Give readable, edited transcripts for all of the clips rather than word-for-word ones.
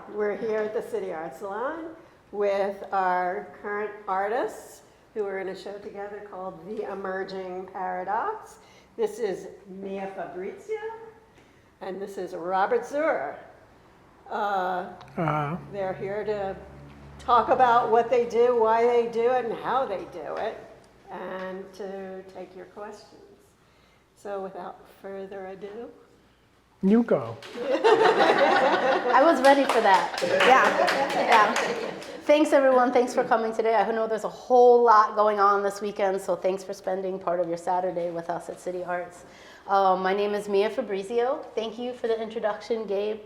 We're here at the City Art Salon with our current artists who are in a show together called The Emerging Paradox. This is Mia Fabrizio, and this is Robert Zurer. They're here to talk about what they do, why they do it, and how they do it, and to take your questions. So without further ado. You go. I was ready for that. Yeah. Thanks, everyone. Thanks for coming today. I know there's a whole lot going on this weekend, so thanks for spending part of your Saturday with us at City Arts. My name is Mia Fabrizio. Thank you for the introduction, Gabe.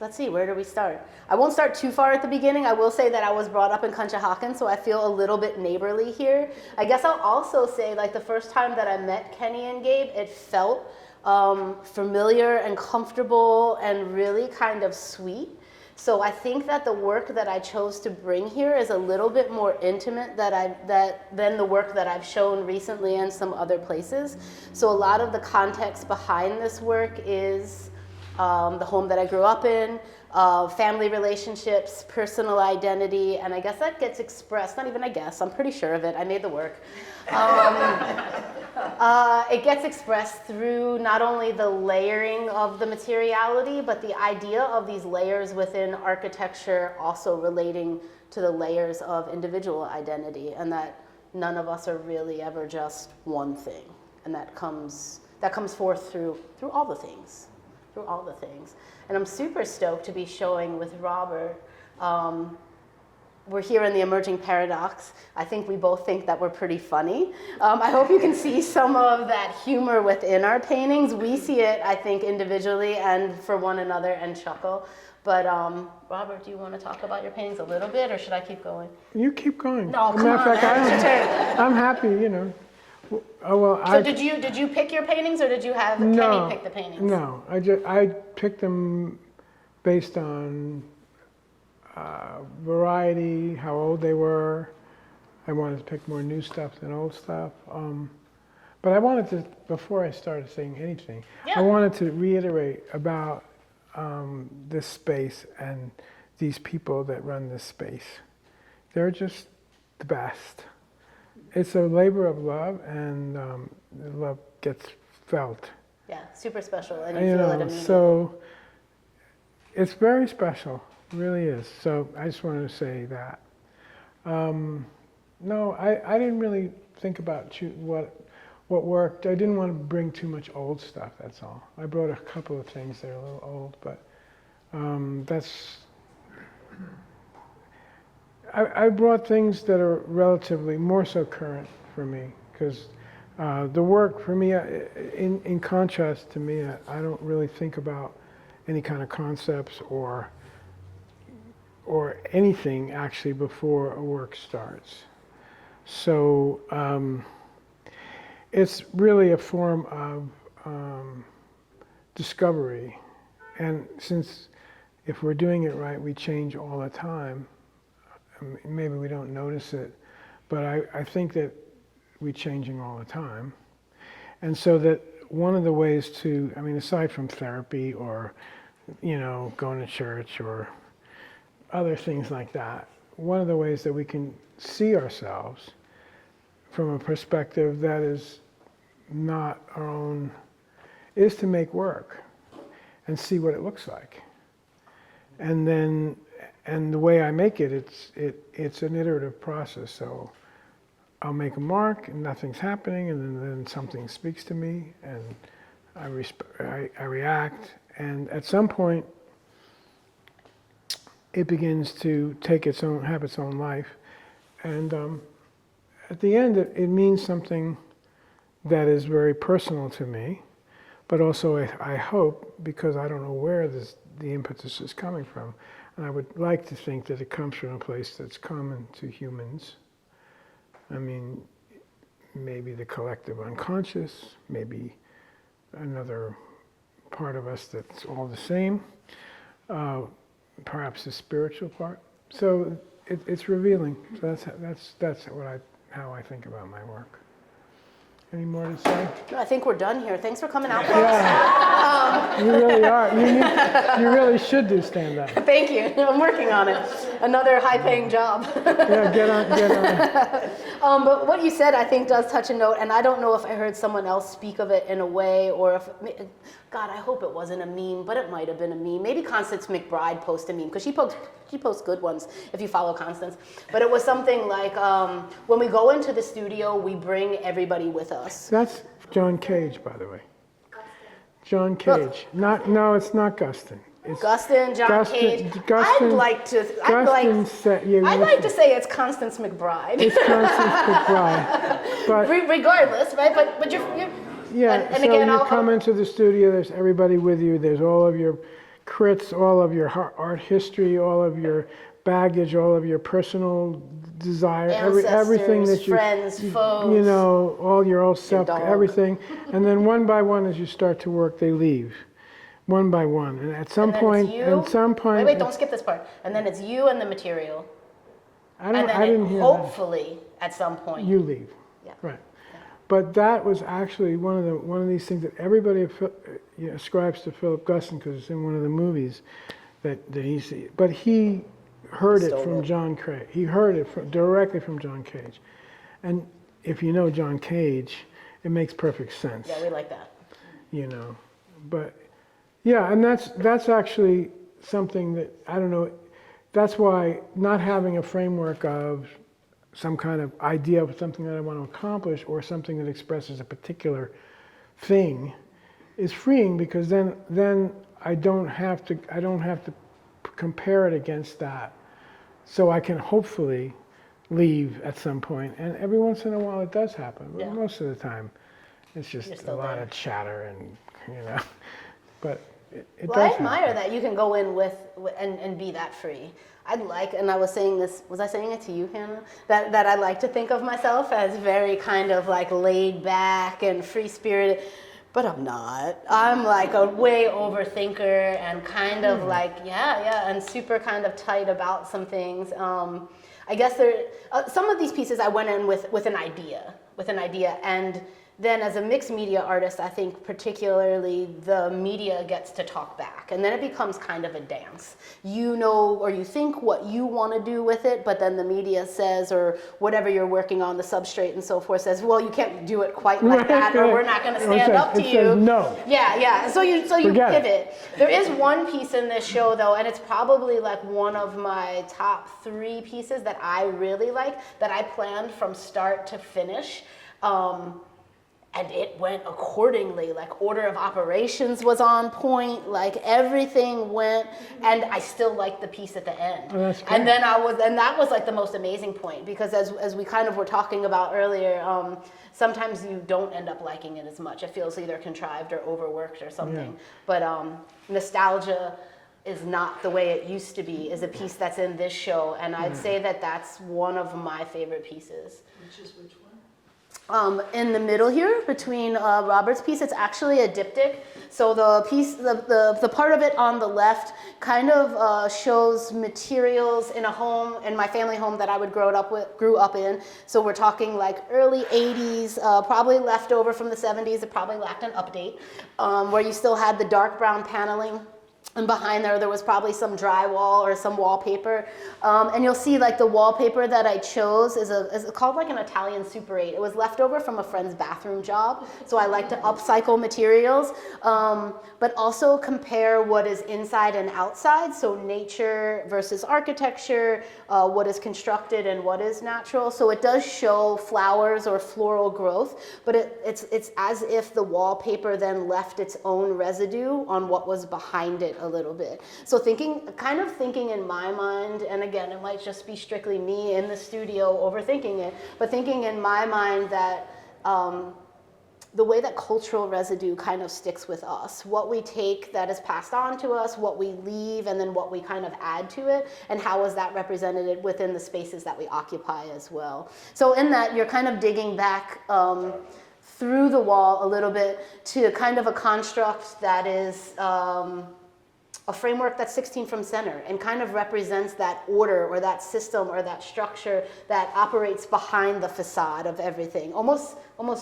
Let's see, where do we start? I won't start too far at the beginning. I will say that I was brought up in Conshohocken, so I feel a little bit neighborly here. I guess I'll also say, like, the first time that I met Kenny and Gabe, it felt familiar and comfortable and really kind of sweet. So I think that the work that I chose to bring here is a little bit more intimate than the work that I've shown recently in some other places. So a lot of the context behind this work is the home that I grew up in, family relationships, personal identity, and I guess that gets expressed, not even I guess, I'm pretty sure of it, I made the work. It gets expressed through not only the layering of the materiality, but the idea of these layers within architecture also relating to the layers of individual identity, and that none of us are really ever just one thing, and that comes forth through all the things. And I'm super stoked to be showing with Robert. We're here in the Emerging Paradox. I think we both think that we're pretty funny. I hope you can see some of that humor within our paintings. We see it, I think, individually and for one another and chuckle. But Robert, do you want to talk about your paintings a little bit, or should I keep going? You keep going. No, come on, it's your turn. I'm happy, you know. Oh, well, so did you pick your paintings, or did you have Kenny pick the paintings? No, I picked them based on variety, how old they were. I wanted to pick more new stuff than old stuff. But I wanted to, before I started saying anything, I wanted to reiterate about this space and these people that run this space. They're just the best. It's a labor of love, and the love gets felt. Yeah, super special, and you feel it immediately. So it's very special, it really is. So I just wanted to say that. No, I didn't really think about what worked. I didn't want to bring too much old stuff, that's all. I brought a couple of things that are a little old, but that's... I brought things that are relatively more so current for me, because the work for me, in contrast to me, I don't really think about any kind of concepts or anything actually before a work starts. So it's really a form of discovery, and since if we're doing it right, we change all the time. Maybe we don't notice it, but I think that we're changing all the time. And so that one of the ways to, I mean, aside from therapy or, you know, going to church or other things like that, one of the ways that we can see ourselves from a perspective that is not our own is to make work and see what it looks like. And then the way I make it, it's an iterative process. So I'll make a mark and nothing's happening, and then something speaks to me, and I react, and at some point it begins to have its own life, and at the end it means something that is very personal to me, but also I hope, because I don't know where the impetus is coming from. And I would like to think that it comes from a place that's common to humans. I mean, maybe the collective unconscious, maybe another part of us that's all the same, perhaps the spiritual part. So it's revealing. So that's how I think about my work. Any more to say? I think we're done here. Thanks for coming out, folks. Yeah, you really are. You really should do stand-up. Thank you. I'm working on it. Another high-paying job. Yeah, get on. But what you said, I think, does touch a note, and I don't know if I heard someone else speak of it in a way, or if, God, I hope it wasn't a meme, but it might have been a meme. Maybe Constance McBride posted a meme, because she posts good ones if you follow Constance. But it was something like, when we go into the studio, we bring everybody with us. That's John Cage, by the way. John Cage. No, it's not Gustin. It's Gustin, John Cage. Gustin, I'd like to say it's Constance McBride. It's Constance McBride. But regardless, right? But you're yeah. And so again, you come into the studio. There's everybody with you. There's all of your crits, all of your art history, all of your baggage, all of your personal desire, everything that you, friends, foes, you know, all your old stuff, everything. And then one by one, as you start to work, they leave. One by one, and at some point, wait, don't skip this part. And then it's you and the material. I didn't hear hopefully, at some point, you leave. Yeah. Right. Yeah. But that was actually one of these things that everybody ascribes to Philip Guston, because it's in one of the movies that he sees. But he heard it from John Cage. He heard it directly from John Cage. And if you know John Cage, it makes perfect sense. Yeah, we like that. You know, but yeah, and that's actually something that, I don't know, that's why not having a framework of some kind of idea of something that I want to accomplish, or something that expresses a particular thing, is freeing, because then I don't have to compare it against that. So I can hopefully leave at some point, and every once in a while it does happen, but most of the time it's just a lot of chatter, and you know, but it does I admire happen. that you can go in with and be that free. And I was saying this, was I saying it to you, Hannah? That I like to think of myself as very kind of like laid back and free-spirited, but I'm not. I'm like a way overthinker, and kind of like, and super kind of tight about some things. I guess some of these pieces I went in with an idea, and then as a mixed media artist, I think particularly the media gets to talk back, and then it becomes kind of a dance. You know, or you think what you want to do with it, but then the media says, or whatever you're working on, the substrate and so forth, says, well, you can't do it quite like that, or we're not going to stand up to you. Says no. Yeah. So you pivot. There is one piece in this show though, and it's probably like one of my top 3 pieces that I really like, that I planned from start to finish. And it went accordingly, like order of operations was on point, like everything went, and I still liked the piece at the end. Oh, that's great. And then that was like the most amazing point, because as we kind of were talking about earlier, sometimes you don't end up liking it as much. It feels either contrived or overworked or something. Yeah. But nostalgia is not the way it used to be, is a piece that's in this show, and I'd say that that's one of my favorite pieces. Which is which one? In the middle here, between Robert's piece, it's actually a diptych. So the piece, the part of it on the left kind of shows materials in a home, in my family home that I grew up in. So we're talking like early 80s, probably left over from the 70s. It probably lacked an update, where you still had the dark brown paneling. And behind there was probably some drywall or some wallpaper. And you'll see like the wallpaper that I chose is called like an Italian Super 8. It was left over from a friend's bathroom job. So I like to upcycle materials, but also compare what is inside and outside. So nature versus architecture, what is constructed and what is natural. So it does show flowers or floral growth, but it's as if the wallpaper then left its own residue on what was behind it a little bit. So kind of thinking in my mind, and again, it might just be strictly me in the studio overthinking it, but thinking in my mind that the way that cultural residue kind of sticks with us, what we take that is passed on to us, what we leave, and then what we kind of add to it, and how is that represented within the spaces that we occupy as well. So in that, you're kind of digging back through the wall a little bit to kind of a construct that is a framework that's 16 from center and kind of represents that order or that system or that structure that operates behind the facade of everything, almost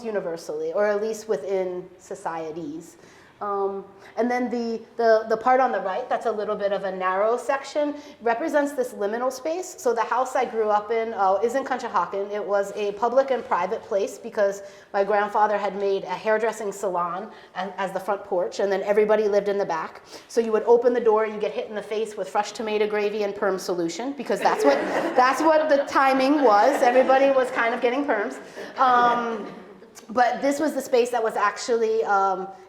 universally, or at least within societies. And then the part on the right, that's a little bit of a narrow section, represents this liminal space. So the house I grew up in is in Conshohocken. It was a public and private place because my grandfather had made a hairdressing salon as the front porch, and then everybody lived in the back. So you would open the door, you get hit in the face with fresh tomato gravy and perm solution, because that's what the timing was. Everybody was kind of getting perms. But this was the space that was actually,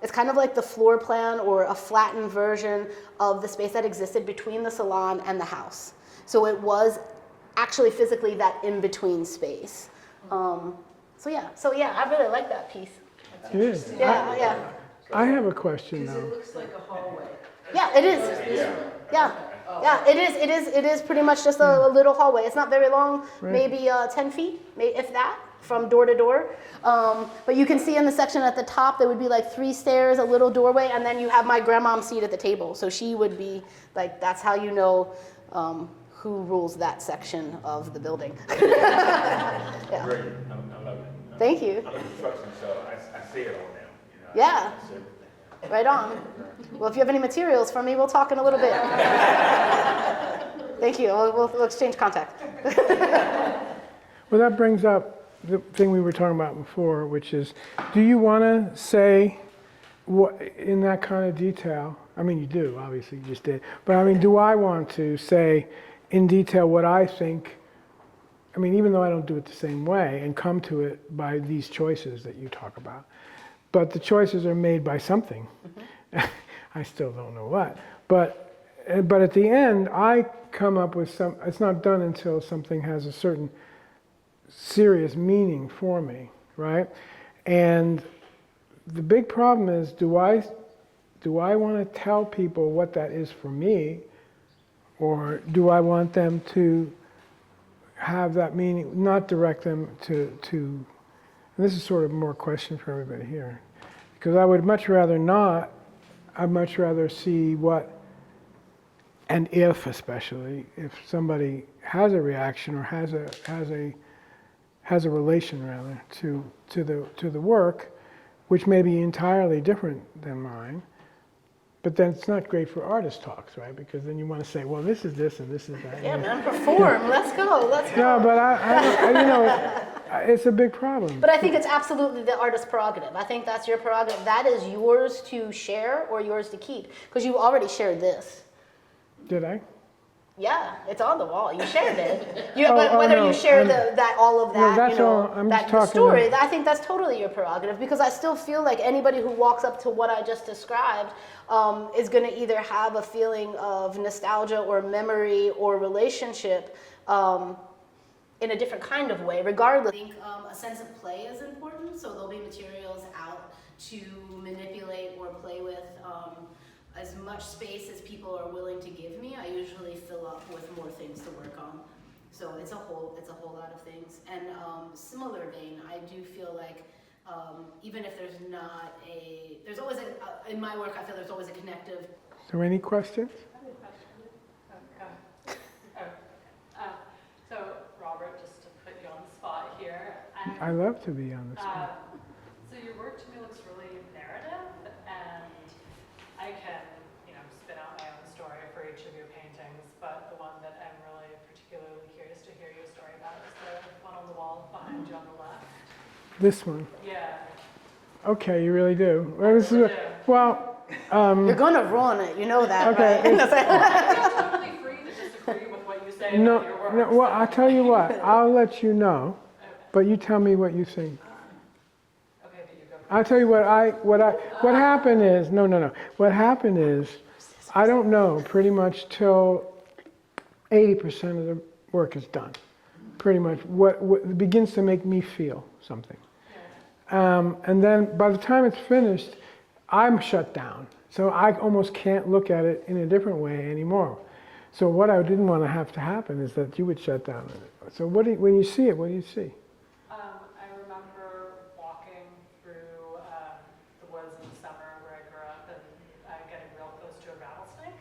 it's kind of like the floor plan or a flattened version of the space that existed between the salon and the house. So it was actually physically that in-between space. So yeah, I really like that piece. It is. Yeah. I have a question Because it though. looks like a hallway. Yeah, it is. Yeah, it is pretty much just a little hallway. It's not very long, Right. maybe 10 feet, if that, from door to door. But you can see in the section at the top, there would be like 3 stairs, a little doorway, and then you have my grandmom's seat at the table. So she would be like, that's how you know who rules that section of the building. Yeah. Great, I love it. Thank you. I'm in construction, so I see it all now. You know, Yeah. I see everything. Right on. Well, if you have any materials for me, we'll talk in a little bit. Thank you. We'll exchange contact. Well, that brings up the thing we were talking about before, which is, do you want to say what in that kind of detail? I mean, you do, obviously, you just did. But I mean, do I want to say in detail what I think? I mean, even though I don't do it the same way and come to it by these choices that you talk about, but the choices are made by something. Mm-hmm. I still don't know what. But at the end, I come up with some, it's not done until something has a certain serious meaning for me, right? And the big problem is, do I want to tell people what that is for me, or do I want them to have that meaning, not direct them to and this is sort of more a question for everybody here, because I would much rather not. I'd much rather see what, and if especially, if somebody has a reaction or has a relation rather to the work, which may be entirely different than mine, but then it's not great for artist talks, right? Because then you want to say, well, this is this and this is that. Yeah, man, perform. Let's go. Yeah, but I you know, it's a big problem. But I think it's absolutely the artist's prerogative. I think that's your prerogative. That is yours to share or yours to keep, because you already shared this. Did I? Yeah, it's on the wall. You shared it. Whether you share all of that, that's you know, all, I'm that just the talking story. about- I think that's totally your prerogative, because I still feel like anybody who walks up to what I just described is going to either have a feeling of nostalgia or memory or relationship in a different kind of way, regardless. I think a sense of play is important, so there'll be materials out to manipulate or play with. As much space as people are willing to give me, I usually fill up with more things to work on. So it's a whole lot of things. And similar vein, I do feel like even if there's not there's always in my work, I feel there's always a connective. So any questions? I have a question. So Robert, just to put you on the spot here. I love to be on this one. So your work to me looks really narrative, and I can, spin out my own story for each of your paintings, but the one that I'm really particularly curious to hear your story about is the one on the wall behind you on the left. This one. Yeah. Okay, you really do. Well, this really is, do. well, You're gonna ruin it, you know that, Okay, right? You're totally free to disagree with what you say no, about your work. no, well, I'll tell you what, I'll let you know, but you tell me what you think. Okay, but you go. I'll tell you what happened is, no. What happened is, I don't know pretty much till 80% of the work is done. Pretty much what begins to make me feel something. And then by the time it's finished, I'm shut down. So I almost can't look at it in a different way anymore. So what I didn't want to have to happen is that you would shut down. So when you see it, what do you see? I remember walking through the woods in the summer where I grew up and getting real close to a rattlesnake.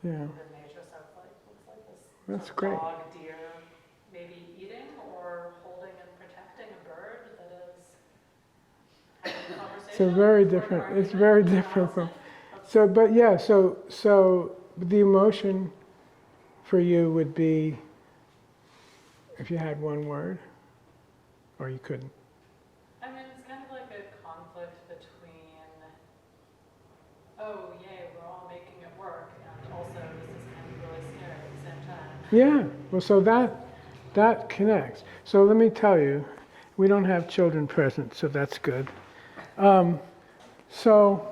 Yeah. the nature. So it's like, looks like this That's sort of great. dog, deer, maybe eating or holding and protecting a bird that is having a conversation. So very or an different. It's argument very or different from. housing. So, but yeah. So the emotion for you would be if you had one word, or you couldn't. I mean, it's kind of like a conflict between, oh, yay, we're all making it work, and also this is kind of really scary at the same time. Yeah. Well, so that connects. So let me tell you, we don't have children present, so that's good. So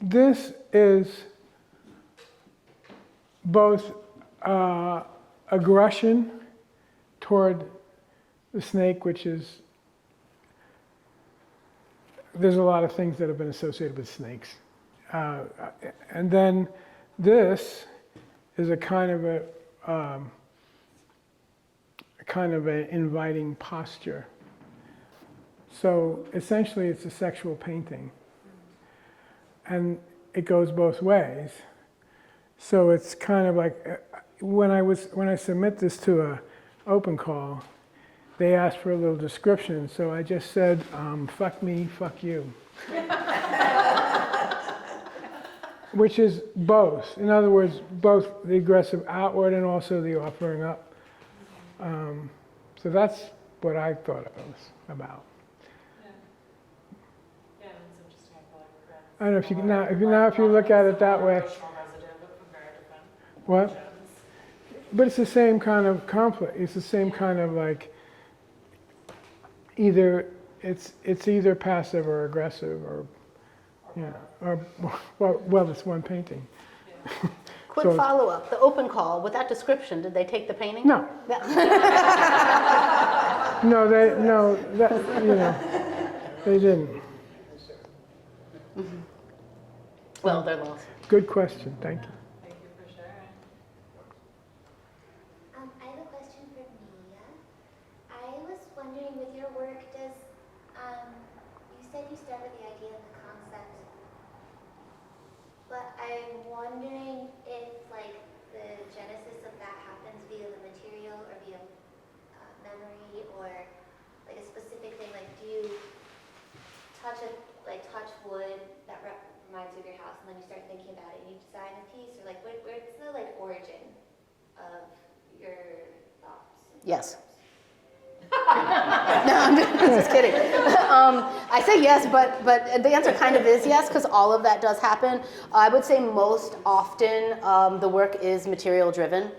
this is both aggression toward the snake, which is, there's a lot of things that have been associated with snakes. And then this is a kind of an inviting posture. So essentially it's a sexual painting. And it goes both ways. So it's kind of like, when I submit this to a open call, they asked for a little description, so I just said, fuck me, fuck you. Which is both. In other words, both the aggressive outward and also the offering up. So that's what I thought it was about. Yeah. Yeah, and it's interesting, I feel like we're I don't know if you look at it that way. emotional residue, but from very different What? origins. But it's the same kind of conflict. It's the same kind of like, either it's either passive or aggressive, or yeah, or well, it's one painting. Yeah. Quick So- follow-up, the open call, with that description, did they take the painting? No, no, they didn't. Well, they're lost. Good question. Thank you. Thank you for sharing. I have a question for Mia. I was wondering, with your work, you said you start with the idea of the concept, but I'm wondering if, like, the genesis of that happens via the material or via memory, or like a specific thing. Like, do you touch wood that reminds you of your house, and then you start thinking about it and you design a piece, or like, where's the like origin of your thoughts? Yes. No, I'm just kidding. I say yes, but the answer kind of is yes, because all of that does happen. I would say most often the work is material driven.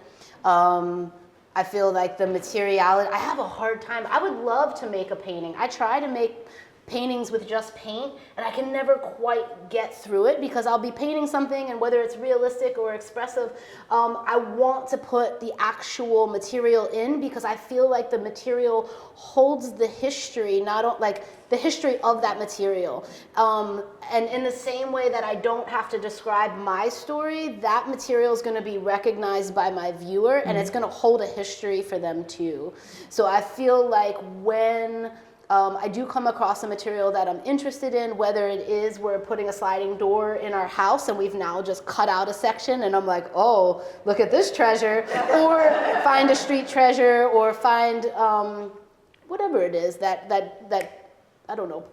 I feel like the materiality, I have a hard time. I would love to make a painting. I try to make paintings with just paint, and I can never quite get through it because I'll be painting something, and whether it's realistic or expressive, I want to put the actual material in because I feel like the material holds the history, the history of that material. And in the same way that I don't have to describe my story, that material is going to be recognized by my viewer, and it's going to hold a history for them too. So I feel like when I do come across a material that I'm interested in, whether it is we're putting a sliding door in our house and we've now just cut out a section and I'm like, oh, look at this treasure, or find a street treasure, or find whatever it is that I don't know,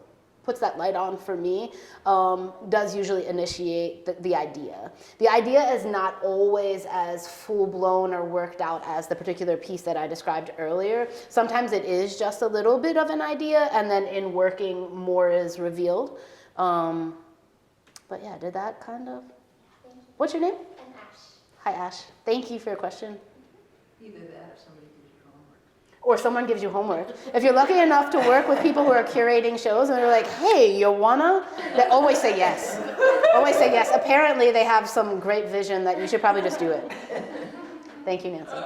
puts that light on for me, does usually initiate the idea. The idea is not always as full-blown or worked out as the particular piece that I described earlier. Sometimes it is just a little bit of an idea, and then in working, more is revealed. But yeah, did that kind of... Thank you. What's your name? And Ash. Hi, Ash. Thank you for your question. Either that or somebody gives you homework. Or someone gives you homework. If you're lucky enough to work with people who are curating shows and they're like, hey, you wanna? They always say yes. Always say yes. Apparently they have some great vision that you should probably just do it. Thank you, Nancy.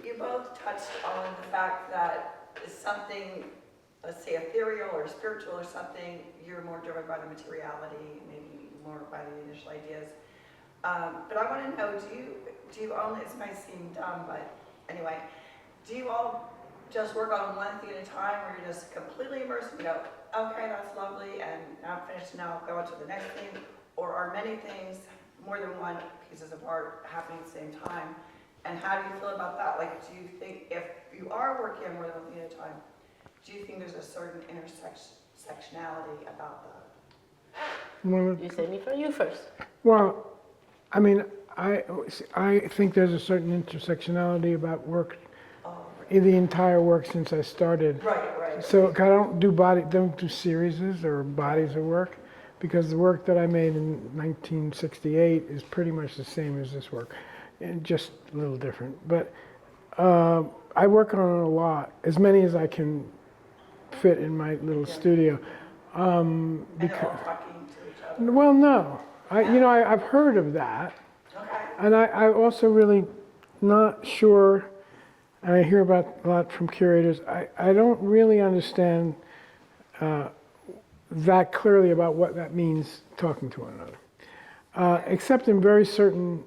You both touched on the fact that something, let's say ethereal or spiritual or something, you're more driven by the materiality, maybe more by the initial ideas. But I want to know, do you only, this might seem dumb, but anyway, do just work on one thing at a time, where you're just completely immersed and you go, okay, that's lovely, and now I'm finished, now I'll go on to the next thing? Or are many things, more than one pieces of art happening at the same time? And how do you feel about that? Like, do you think if you are working on more than one thing at a time, do you think there's a certain intersectionality about that? You say me first, you first. Well, I mean, I think there's a certain intersectionality about work, Oh, in the entire work since I started. right. So I don't do series or bodies of work, because the work that I made in 1968 is pretty much the same as this work, and just a little different. But I work on it a lot, as many as I can fit in my little studio. And they're all talking to each other. Well, no, I've heard of that, Okay. and I also really not sure. And I hear about a lot from curators. I don't really understand that clearly about what that means, talking to one another, except in very certain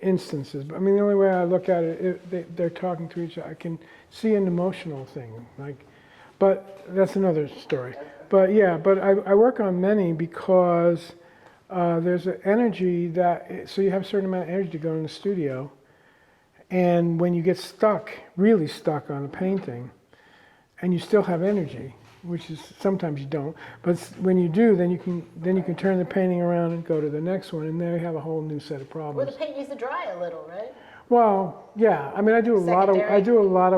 instances. I mean, the only way I look at it, they're talking to each other. I can see an emotional thing, but that's another story. But yeah, I work on many because there's an energy so you have a certain amount of energy to go in the studio. And when you get stuck, really stuck on a painting, and you still have energy, which is sometimes you don't, but when you do, then you can turn the painting around and go to the next one, and then you have a whole new set of Where problems. the paint needs to dry a little, right? Well, yeah. I mean, I do a lot of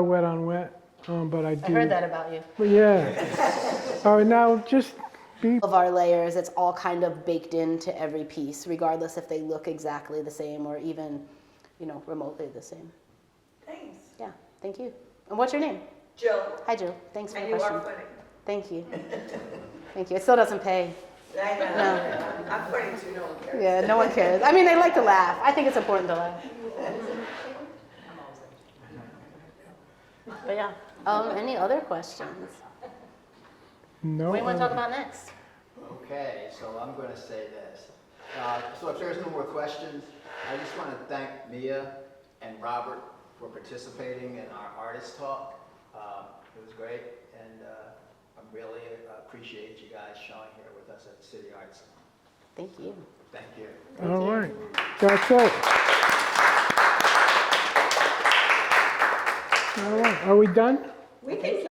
wet on wet, but I do. I heard that about you. But yeah. All right, now just be. Of our layers, it's all kind of baked into every piece, regardless if they look exactly the same or even, remotely the same. Thanks. Yeah, thank you. And what's your name? Jill, Hi, Jill. Thanks for and the you question. are funny. Thank you. Thank you. It still doesn't pay. I know. No. I'm funny too, no one cares. Yeah, no one cares. I mean, they like to laugh. I think it's important to laugh. But yeah. Any other questions? No. What do you want to talk about next? Okay, so I'm going to say this. So if there's no more questions, I just want to thank Mia and Robert for participating in our artist talk. It was great, and I really appreciate you guys showing here with us at the City Arts Salon. Thank you. Thank you. All right. That's it. All right. Are we done? We can